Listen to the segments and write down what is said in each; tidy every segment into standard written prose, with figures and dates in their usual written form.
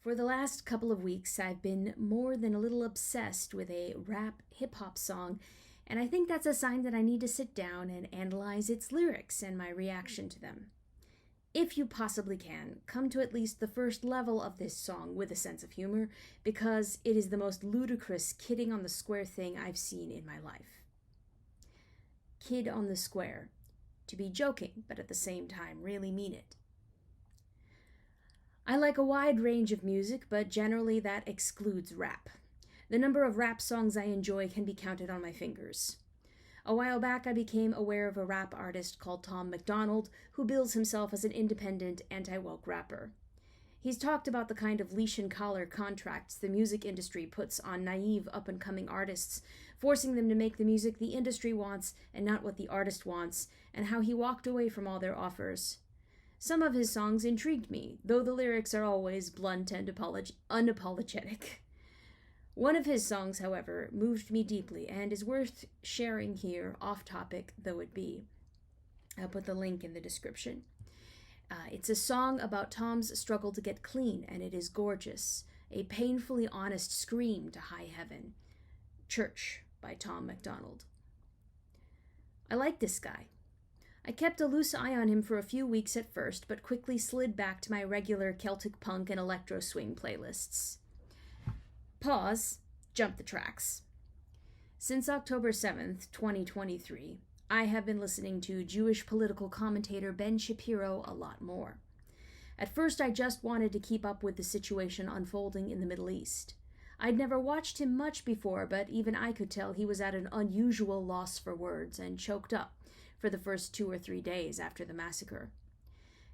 For the last couple of weeks, I've been more than a little obsessed with a rap hip hop song, and I think that's a sign that I need to sit down and analyze its lyrics and my reaction to them. If you possibly can, come to at least the first level of this song with a sense of humor, because it is the most ludicrous kidding on the square thing I've seen in my life. Kid on the square. To be joking, but at the same time really mean it. I like a wide range of music, but generally that excludes rap. The number of rap songs I enjoy can be counted on my fingers. A while back, I became aware of a rap artist called Tom MacDonald, who bills himself as an independent, anti-woke rapper. He's talked about the kind of leash and collar contracts the music industry puts on naive up-and-coming artists, forcing them to make the music the industry wants and not what the artist wants, and how he walked away from all their offers. Some of his songs intrigued me, though the lyrics are always blunt and unapologetic. One of his songs, however, moved me deeply and is worth sharing here, off-topic though it be. I'll put the link in the description. It's a song about Tom's struggle to get clean, and it is gorgeous. A painfully honest scream to high heaven. Church by Tom MacDonald. I like this guy. I kept a loose eye on him for a few weeks at first, but quickly slid back to my regular Celtic punk and electro swing playlists. Pause. Jump the tracks. Since October 7th, 2023, I have been listening to Jewish political commentator Ben Shapiro a lot more. At first, I just wanted to keep up with the situation unfolding in the Middle East. I'd never watched him much before, but even I could tell he was at an unusual loss for words and choked up for the first 2 or 3 days after the massacre.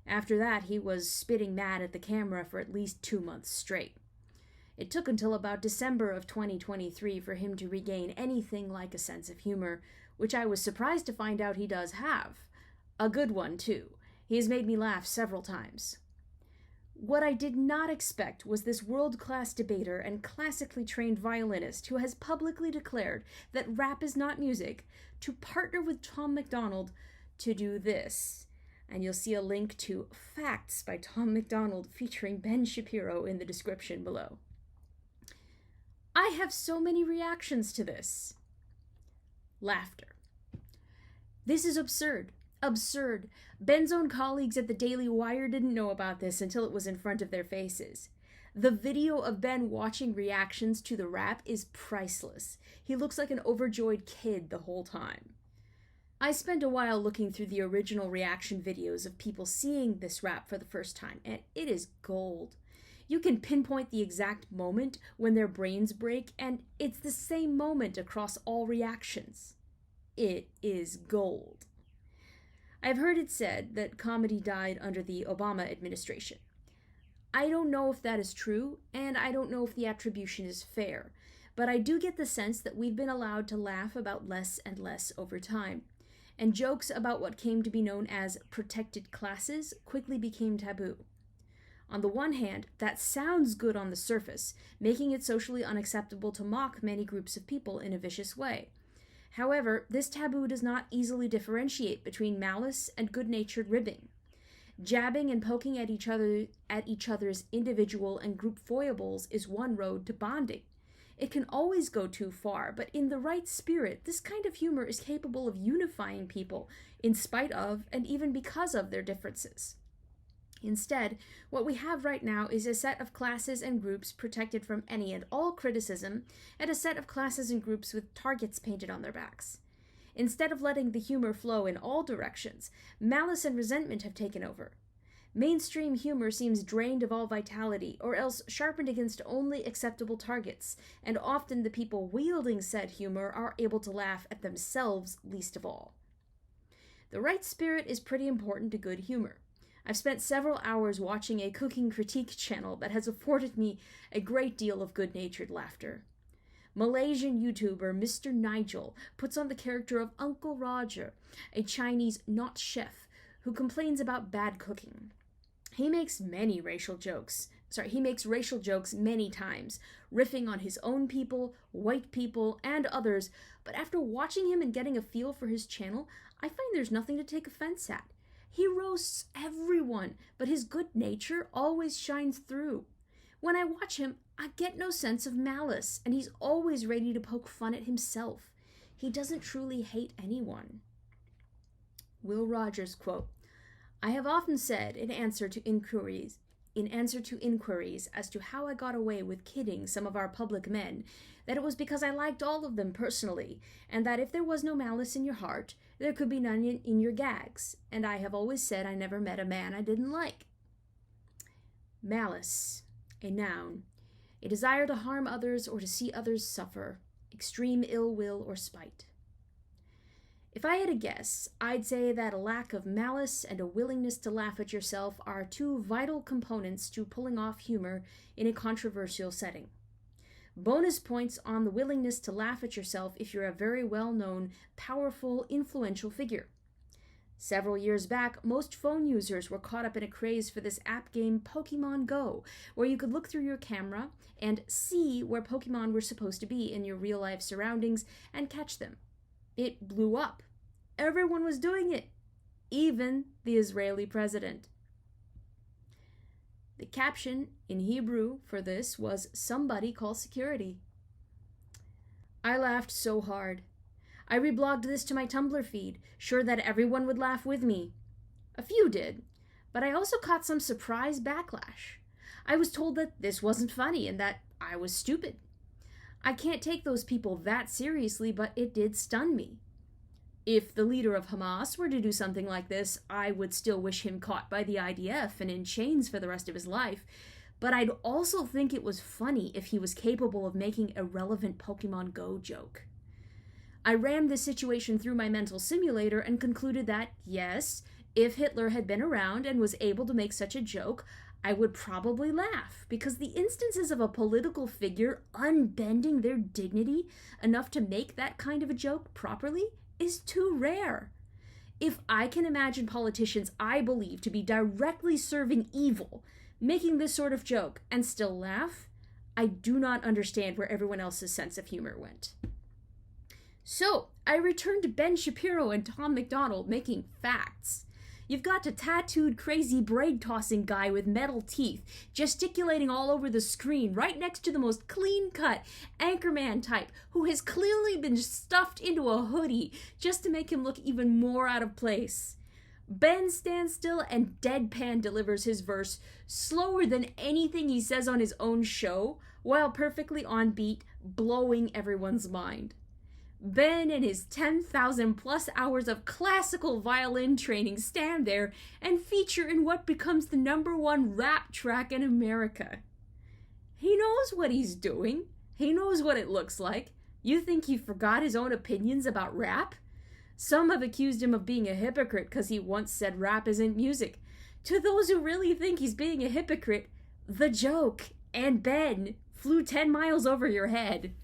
After that, he was spitting mad at the camera for at least 2 months straight. It took until about December of 2023 for him to regain anything like a sense of humor, which I was surprised to find out he does have. A good one, too. He has made me laugh several times. What I did not expect was this world-class debater and classically trained violinist who has publicly declared that rap is not music to partner with Tom MacDonald to do this. And you'll see a link to Facts by Tom MacDonald featuring Ben Shapiro in the description below. I have so many reactions to this. Laughter. This is absurd. Absurd. Ben's own colleagues at the Daily Wire didn't know about this until it was in front of their faces. The video of Ben watching reactions to the rap is priceless. He looks like an overjoyed kid the whole time. I spent a while looking through the original reaction videos of people seeing this rap for the first time, and it is gold. You can pinpoint the exact moment when their brains break, and it's the same moment across all reactions. It is gold. I've heard it said that comedy died under the Obama administration. I don't know if that is true, and I don't know if the attribution is fair, but I do get the sense that we've been allowed to laugh about less and less over time, and jokes about what came to be known as protected classes quickly became taboo. On the one hand, that sounds good on the surface, making it socially unacceptable to mock many groups of people in a vicious way. However, this taboo does not easily differentiate between malice and good-natured ribbing. Jabbing and poking at each other's individual and group foibles is one road to bonding. It can always go too far, but in the right spirit, this kind of humor is capable of unifying people in spite of and even because of their differences. Instead, what we have right now is a set of classes and groups protected from any and all criticism, and a set of classes and groups with targets painted on their backs. Instead of letting the humor flow in all directions, malice and resentment have taken over. Mainstream humor seems drained of all vitality, or else sharpened against only acceptable targets, and often the people wielding said humor are able to laugh at themselves least of all. The right spirit is pretty important to good humor. I've spent several hours watching a cooking critique channel that has afforded me a great deal of good-natured laughter. Malaysian YouTuber Mr. Nigel puts on the character of Uncle Roger, a Chinese not chef, who complains about bad cooking. He makes racial jokes many times, riffing on his own people, white people, and others, but after watching him and getting a feel for his channel, I find there's nothing to take offense at. He roasts everyone, but his good nature always shines through. When I watch him, I get no sense of malice, and he's always ready to poke fun at himself. He doesn't truly hate anyone. Will Rogers quote, I have often said in answer to inquiries as to how I got away with kidding some of our public men, that it was because I liked all of them personally, and that if there was no malice in your heart, there could be none in your gags, and I have always said I never met a man I didn't like. Malice, a noun, a desire to harm others or to see others suffer, extreme ill will or spite. If I had a guess, I'd say that a lack of malice and a willingness to laugh at yourself are two vital components to pulling off humor in a controversial setting. Bonus points on the willingness to laugh at yourself if you're a very well-known, powerful, influential figure. Several years back, most phone users were caught up in a craze for this app game Pokemon Go, where you could look through your camera and see where Pokemon were supposed to be in your real-life surroundings and catch them. It blew up. Everyone was doing it, even the Israeli president. The caption in Hebrew for this was, "Somebody call security." I laughed so hard. I reblogged this to my Tumblr feed, sure that everyone would laugh with me. A few did, but I also caught some surprise backlash. I was told that this wasn't funny and that I was stupid. I can't take those people that seriously, but it did stun me. If the leader of Hamas were to do something like this, I would still wish him caught by the IDF and in chains for the rest of his life, but I'd also think it was funny if he was capable of making a relevant Pokemon Go joke. I ran this situation through my mental simulator and concluded that, yes, if Hitler had been around and was able to make such a joke, I would probably laugh, because the instances of a political figure unbending their dignity enough to make that kind of a joke properly is too rare. If I can imagine politicians I believe to be directly serving evil making this sort of joke and still laugh, I do not understand where everyone else's sense of humor went. So, I returned to Ben Shapiro and Tom McDonald making facts. You've got a tattooed, crazy, braid-tossing guy with metal teeth, gesticulating all over the screen, right next to the most clean-cut Anchorman type, who has clearly been stuffed into a hoodie just to make him look even more out of place. Ben stands still and deadpan delivers his verse slower than anything he says on his own show, while perfectly on beat, blowing everyone's mind. Ben and his 10,000 plus hours of classical violin training stand there and feature in what becomes the #1 rap track in America. He knows what he's doing. He knows what it looks like. You think he forgot his own opinions about rap? Some have accused him of being a hypocrite because he once said rap isn't music. To those who really think he's being a hypocrite, the joke and Ben flew 10 miles over your head.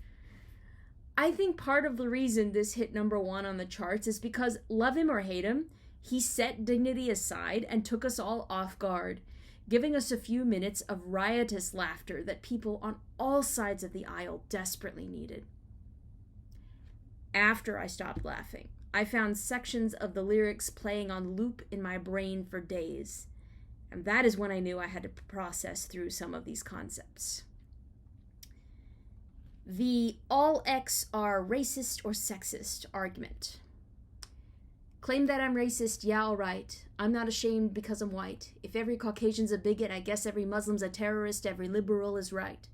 I think part of the reason this hit #1 on the charts is because, love him or hate him, he set dignity aside and took us all off guard, giving us a few minutes of riotous laughter that people on all sides of the aisle desperately needed. After I stopped laughing, I found sections of the lyrics playing on loop in my brain for days, and that is when I knew I had to process through some of these concepts. The all X are racist or sexist argument. Claim that I'm racist, yeah, all right. I'm not ashamed because I'm white. If every Caucasian's a bigot, I guess every Muslim's a terrorist, every liberal is right.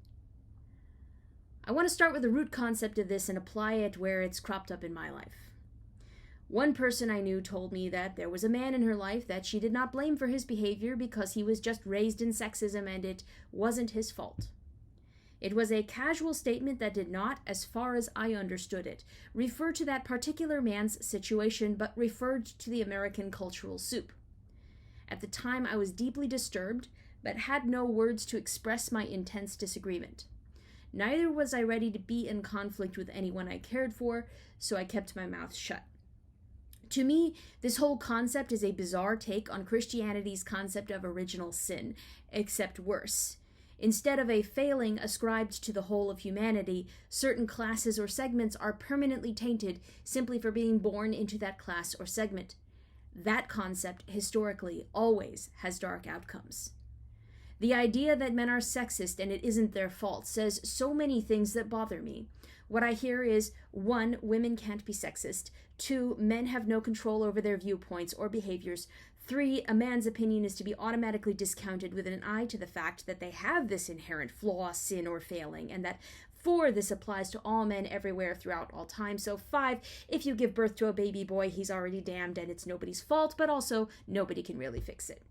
I want to start with the root concept of this and apply it where it's cropped up in my life. One person I knew told me that there was a man in her life that she did not blame for his behavior because he was just raised in sexism and it wasn't his fault. It was a casual statement that did not, as far as I understood it, refer to that particular man's situation, but referred to the American cultural soup. At the time, I was deeply disturbed, but had no words to express my intense disagreement. Neither was I ready to be in conflict with anyone I cared for, so I kept my mouth shut. To me, this whole concept is a bizarre take on Christianity's concept of original sin, except worse. Instead of a failing ascribed to the whole of humanity, certain classes or segments are permanently tainted simply for being born into that class or segment. That concept, historically, always has dark outcomes. The idea that men are sexist and it isn't their fault says so many things that bother me. What I hear is 1, women can't be sexist. 2, men have no control over their viewpoints or behaviors. 3, a man's opinion is to be automatically discounted with an eye to the fact that they have this inherent flaw, sin, or failing, and that 4, this applies to all men everywhere throughout all time. So 5, if you give birth to a baby boy, he's already damned and it's nobody's fault, but also nobody can really fix it.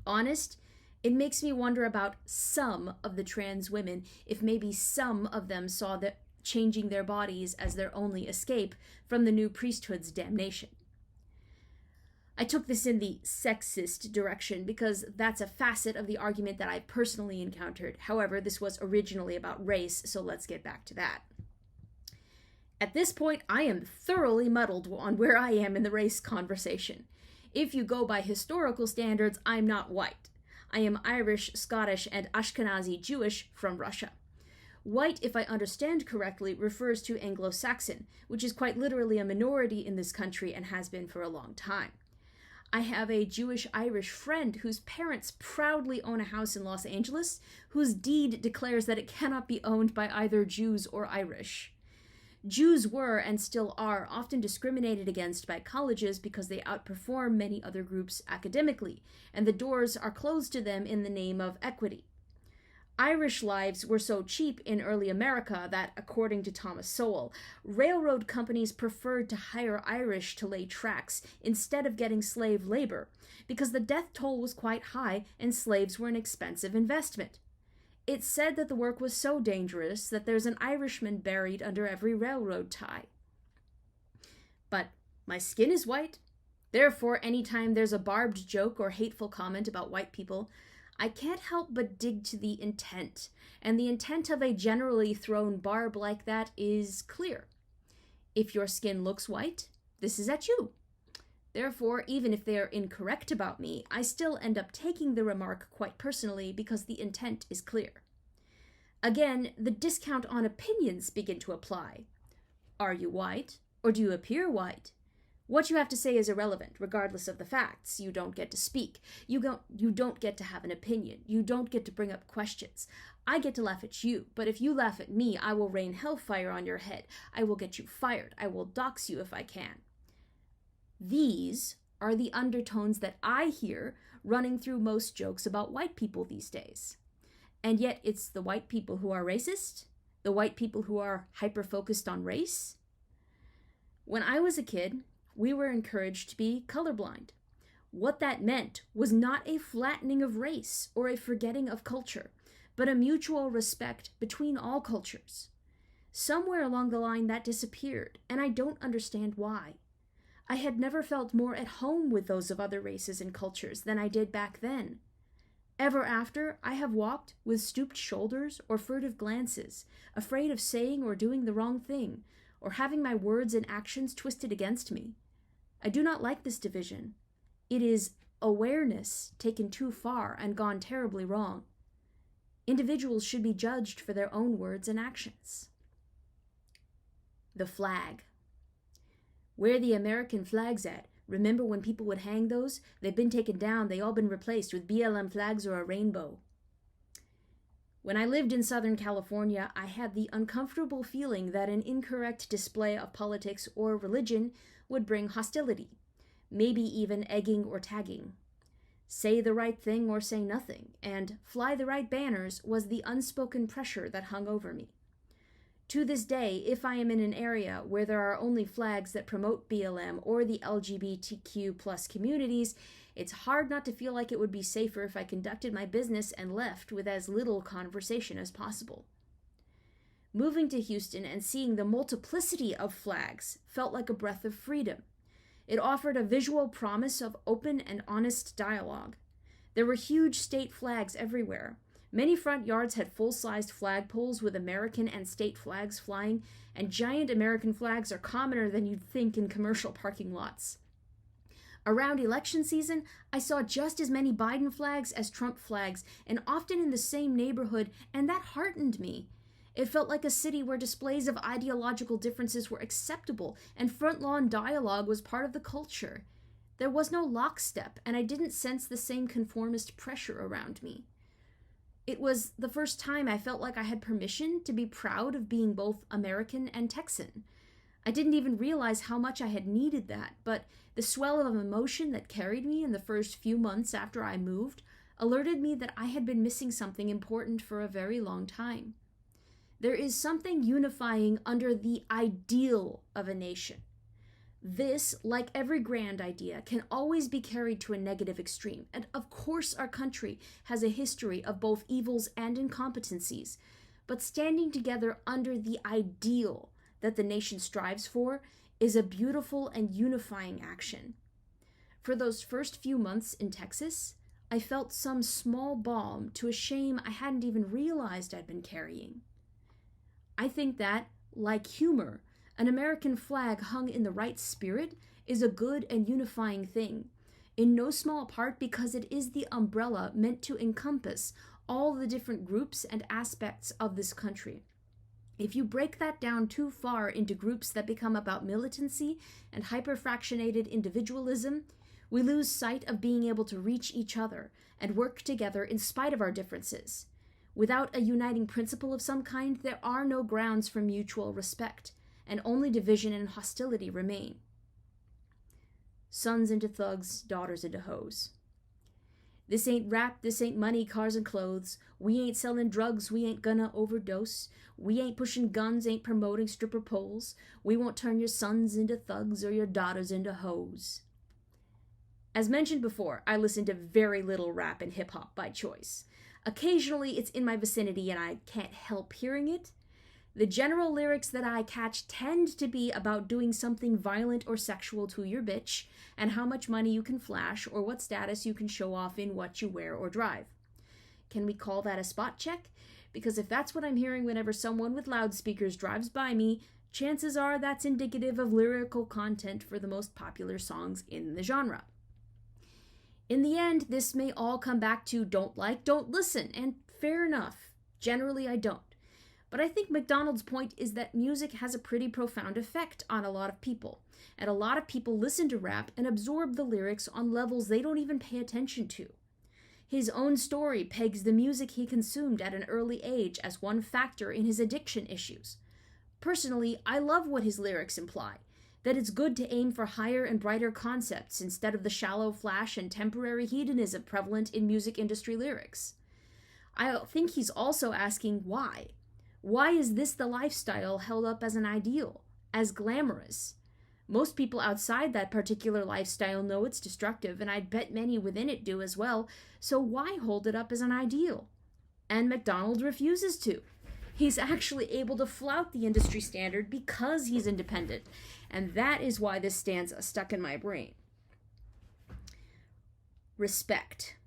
Honest, it makes me wonder about some of the trans women, if maybe some of them saw that changing their bodies as their only escape from the new priesthood's damnation. I took this in the sexist direction because that's a facet of the argument that I personally encountered. However, this was originally about race, so let's get back to that. At this point, I am thoroughly muddled on where I am in the race conversation. If you go by historical standards, I'm not white. I am Irish, Scottish, and Ashkenazi Jewish from Russia. White, if I understand correctly, refers to Anglo-Saxon, which is quite literally a minority in this country and has been for a long time. I have a Jewish-Irish friend whose parents proudly own a house in Los Angeles, whose deed declares that it cannot be owned by either Jews or Irish. Jews were, and still are, often discriminated against by colleges because they outperform many other groups academically, and the doors are closed to them in the name of equity. Irish lives were so cheap in early America that, according to Thomas Sowell, railroad companies preferred to hire Irish to lay tracks instead of getting slave labor, because the death toll was quite high and slaves were an expensive investment. It's said that the work was so dangerous that there's an Irishman buried under every railroad tie. But my skin is white. Therefore, anytime there's a barbed joke or hateful comment about white people, I can't help but dig to the intent, and the intent of a generally thrown barb like that is clear. If your skin looks white, this is at you. Therefore, even if they are incorrect about me, I still end up taking the remark quite personally because the intent is clear. Again, the discount on opinions begin to apply. Are you white, or do you appear white? What you have to say is irrelevant, regardless of the facts. You don't get to speak. You don't get to have an opinion. You don't get to bring up questions. I get to laugh at you, but if you laugh at me, I will rain hellfire on your head. I will get you fired. I will dox you if I can. These are the undertones that I hear running through most jokes about white people these days. And yet it's the white people who are racist? The white people who are hyper-focused on race? When I was a kid, we were encouraged to be colorblind. What that meant was not a flattening of race or a forgetting of culture, but a mutual respect between all cultures. Somewhere along the line that disappeared, and I don't understand why. I had never felt more at home with those of other races and cultures than I did back then. Ever after, I have walked with stooped shoulders or furtive glances, afraid of saying or doing the wrong thing, or having my words and actions twisted against me. I do not like this division. It is awareness taken too far and gone terribly wrong. Individuals should be judged for their own words and actions. The flag. Where the American flag's at? Remember when people would hang those? They've been taken down. They all been replaced with BLM flags or a rainbow. When I lived in Southern California, I had the uncomfortable feeling that an incorrect display of politics or religion would bring hostility, maybe even egging or tagging. Say the right thing or say nothing, and fly the right banners was the unspoken pressure that hung over me. To this day, if I am in an area where there are only flags that promote BLM or the LGBTQ+ communities, it's hard not to feel like it would be safer if I conducted my business and left with as little conversation as possible. Moving to Houston and seeing the multiplicity of flags felt like a breath of freedom. It offered a visual promise of open and honest dialogue. There were huge state flags everywhere. Many front yards had full-sized flagpoles with American and state flags flying, and giant American flags are commoner than you'd think in commercial parking lots. Around election season, I saw just as many Biden flags as Trump flags, and often in the same neighborhood, and that heartened me. It felt like a city where displays of ideological differences were acceptable, and front-lawn dialogue was part of the culture. There was no lockstep, and I didn't sense the same conformist pressure around me. It was the first time I felt like I had permission to be proud of being both American and Texan. I didn't even realize how much I had needed that, but the swell of emotion that carried me in the first few months after I moved alerted me that I had been missing something important for a very long time. There is something unifying under the ideal of a nation. This, like every grand idea, can always be carried to a negative extreme. And of course, our country has a history of both evils and incompetencies. But standing together under the ideal that the nation strives for is a beautiful and unifying action. For those first few months in Texas, I felt some small balm to a shame I hadn't even realized I'd been carrying. I think that, like humor, an American flag hung in the right spirit is a good and unifying thing, in no small part because it is the umbrella meant to encompass all the different groups and aspects of this country. If you break that down too far into groups that become about militancy and hyperfractionated individualism, we lose sight of being able to reach each other and work together in spite of our differences. Without a uniting principle of some kind, there are no grounds for mutual respect, and only division and hostility remain. Sons into thugs, daughters into hoes. This ain't rap, this ain't money, cars, and clothes. We ain't selling drugs, we ain't gonna overdose. We ain't pushing guns, ain't promoting stripper poles. We won't turn your sons into thugs or your daughters into hoes. As mentioned before, I listen to very little rap and hip-hop by choice. Occasionally it's in my vicinity and I can't help hearing it. The general lyrics that I catch tend to be about doing something violent or sexual to your bitch, and how much money you can flash, or what status you can show off in what you wear or drive. Can we call that a spot check? Because if that's what I'm hearing whenever someone with loudspeakers drives by me, chances are that's indicative of lyrical content for the most popular songs in the genre. In the end, this may all come back to don't like, don't listen, and fair enough. Generally, I don't. But I think MacDonald's point is that music has a pretty profound effect on a lot of people, and a lot of people listen to rap and absorb the lyrics on levels they don't even pay attention to. His own story pegs the music he consumed at an early age as one factor in his addiction issues. Personally, I love what his lyrics imply, that it's good to aim for higher and brighter concepts instead of the shallow flash and temporary hedonism prevalent in music industry lyrics. I think he's also asking why. Why is this the lifestyle held up as an ideal, as glamorous? Most people outside that particular lifestyle know it's destructive, and I'd bet many within it do as well, so why hold it up as an ideal? And MacDonald refuses to. He's actually able to flout the industry standard because he's independent, and that is why this stanza stuck in my brain. Respect.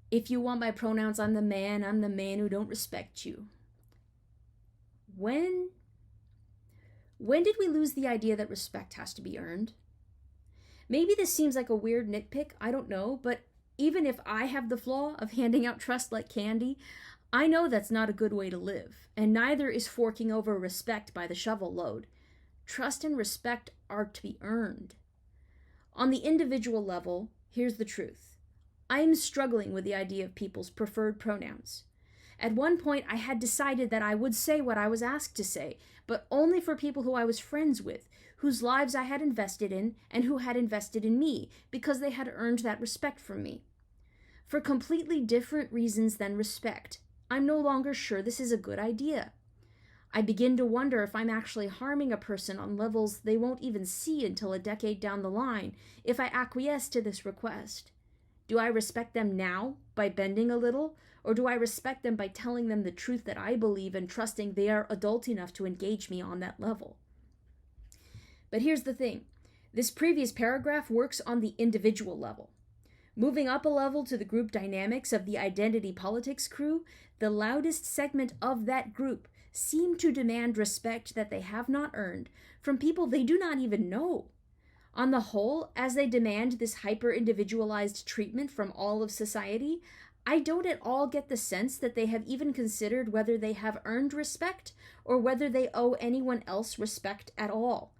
If you want my pronouns, I'm the man who don't respect you. When did we lose the idea that respect has to be earned? Maybe this seems like a weird nitpick, I don't know, but even if I have the flaw of handing out trust like candy, I know that's not a good way to live, and neither is forking over respect by the shovel load. Trust and respect are to be earned. On the individual level, here's the truth. I'm struggling with the idea of people's preferred pronouns. At one point, I had decided that I would say what I was asked to say, but only for people who I was friends with, whose lives I had invested in, and who had invested in me, because they had earned that respect from me. For completely different reasons than respect, I'm no longer sure this is a good idea. I begin to wonder if I'm actually harming a person on levels they won't even see until a decade down the line if I acquiesce to this request. Do I respect them now by bending a little? Or do I respect them by telling them the truth that I believe and trusting they are adult enough to engage me on that level? But here's the thing. This previous paragraph works on the individual level. Moving up a level to the group dynamics of the identity politics crew, the loudest segment of that group seem to demand respect that they have not earned from people they do not even know. On the whole, as they demand this hyper-individualized treatment from all of society, I don't at all get the sense that they have even considered whether they have earned respect or whether they owe anyone else respect at all.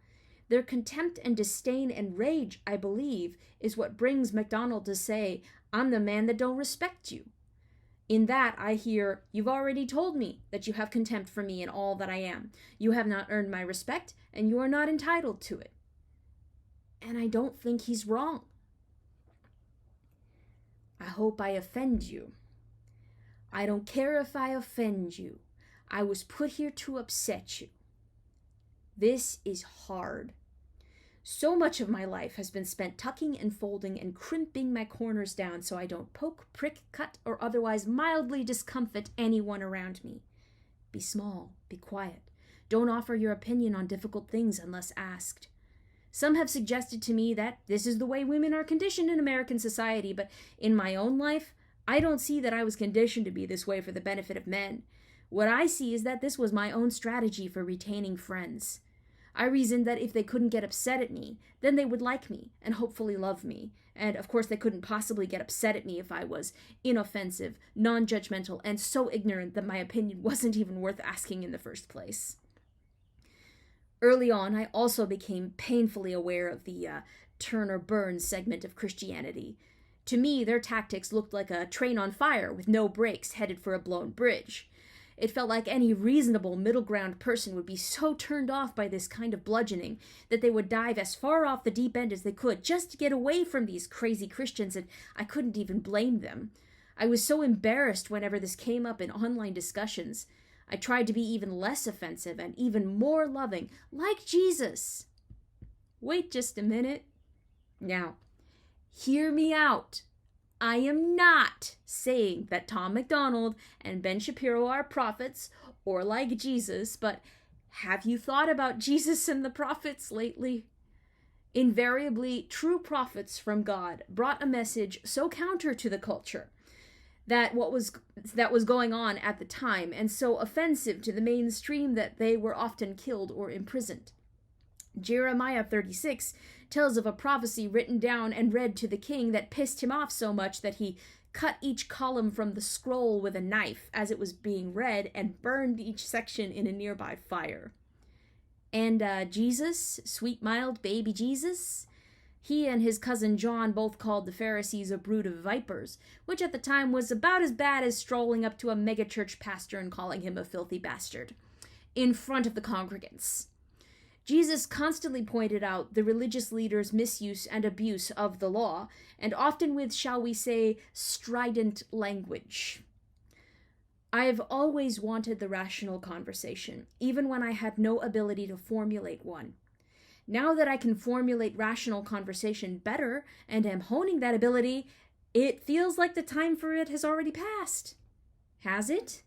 Their contempt and disdain and rage, I believe, is what brings MacDonald to say, "I'm the man that don't respect you." In that, I hear, "You've already told me that you have contempt for me and all that I am. You have not earned my respect, and you are not entitled to it." And I don't think he's wrong. I hope I offend you. I don't care if I offend you. I was put here to upset you. This is hard. So much of my life has been spent tucking and folding and crimping my corners down so I don't poke, prick, cut, or otherwise mildly discomfit anyone around me. Be small, be quiet. Don't offer your opinion on difficult things unless asked. Some have suggested to me that this is the way women are conditioned in American society, but in my own life, I don't see that I was conditioned to be this way for the benefit of men. What I see is that this was my own strategy for retaining friends. I reasoned that if they couldn't get upset at me, then they would like me and hopefully love me. And of course, they couldn't possibly get upset at me if I was inoffensive, non-judgmental, and so ignorant that my opinion wasn't even worth asking in the first place. Early on, I also became painfully aware of the turn or burn segment of Christianity. To me, their tactics looked like a train on fire with no brakes headed for a blown bridge. It felt like any reasonable middle ground person would be so turned off by this kind of bludgeoning that they would dive as far off the deep end as they could just to get away from these crazy Christians, and I couldn't even blame them. I was so embarrassed whenever this came up in online discussions. I tried to be even less offensive and even more loving, like Jesus. Wait just a minute. Now, hear me out. I am not saying that Tom MacDonald and Ben Shapiro are prophets or like Jesus, but have you thought about Jesus and the prophets lately? Invariably, true prophets from God brought a message so counter to the culture that was going on at the time, and so offensive to the mainstream that they were often killed or imprisoned. Jeremiah 36 tells of a prophecy written down and read to the king that pissed him off so much that he cut each column from the scroll with a knife as it was being read and burned each section in a nearby fire. And Jesus, sweet mild baby Jesus, he and his cousin John both called the Pharisees a brood of vipers, which at the time was about as bad as strolling up to a megachurch pastor and calling him a filthy bastard, in front of the congregants. Jesus constantly pointed out the religious leaders' misuse and abuse of the law, and often with, shall we say, strident language. I have always wanted the rational conversation, even when I had no ability to formulate one. Now that I can formulate rational conversation better and am honing that ability, it feels like the time for it has already passed. Has it?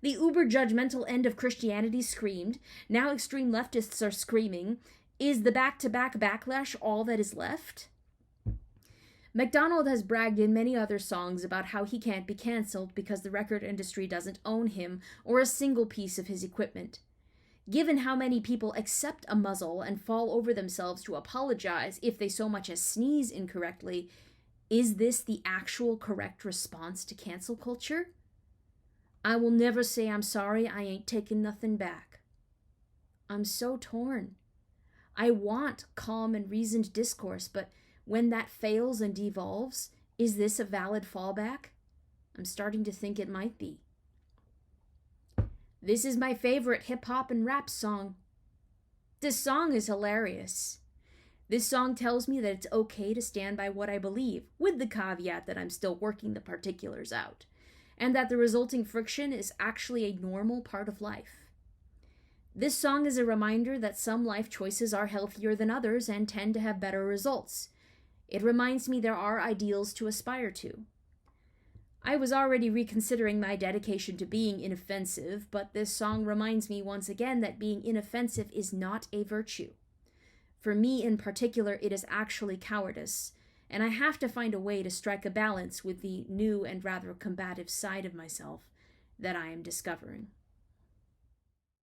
The uber-judgmental end of Christianity screamed. Now extreme leftists are screaming. Is the back-to-back backlash all that is left? MacDonald has bragged in many other songs about how he can't be cancelled because the record industry doesn't own him or a single piece of his equipment. Given how many people accept a muzzle and fall over themselves to apologize if they so much as sneeze incorrectly, is this the actual correct response to cancel culture? I will never say I'm sorry, I ain't taking nothing back. I'm so torn. I want calm and reasoned discourse, but when that fails and devolves, is this a valid fallback? I'm starting to think it might be. This is my favorite hip-hop and rap song. This song is hilarious. This song tells me that it's okay to stand by what I believe, with the caveat that I'm still working the particulars out, and that the resulting friction is actually a normal part of life. This song is a reminder that some life choices are healthier than others and tend to have better results. It reminds me there are ideals to aspire to. I was already reconsidering my dedication to being inoffensive, but this song reminds me once again that being inoffensive is not a virtue. For me in particular, it is actually cowardice, and I have to find a way to strike a balance with the new and rather combative side of myself that I am discovering.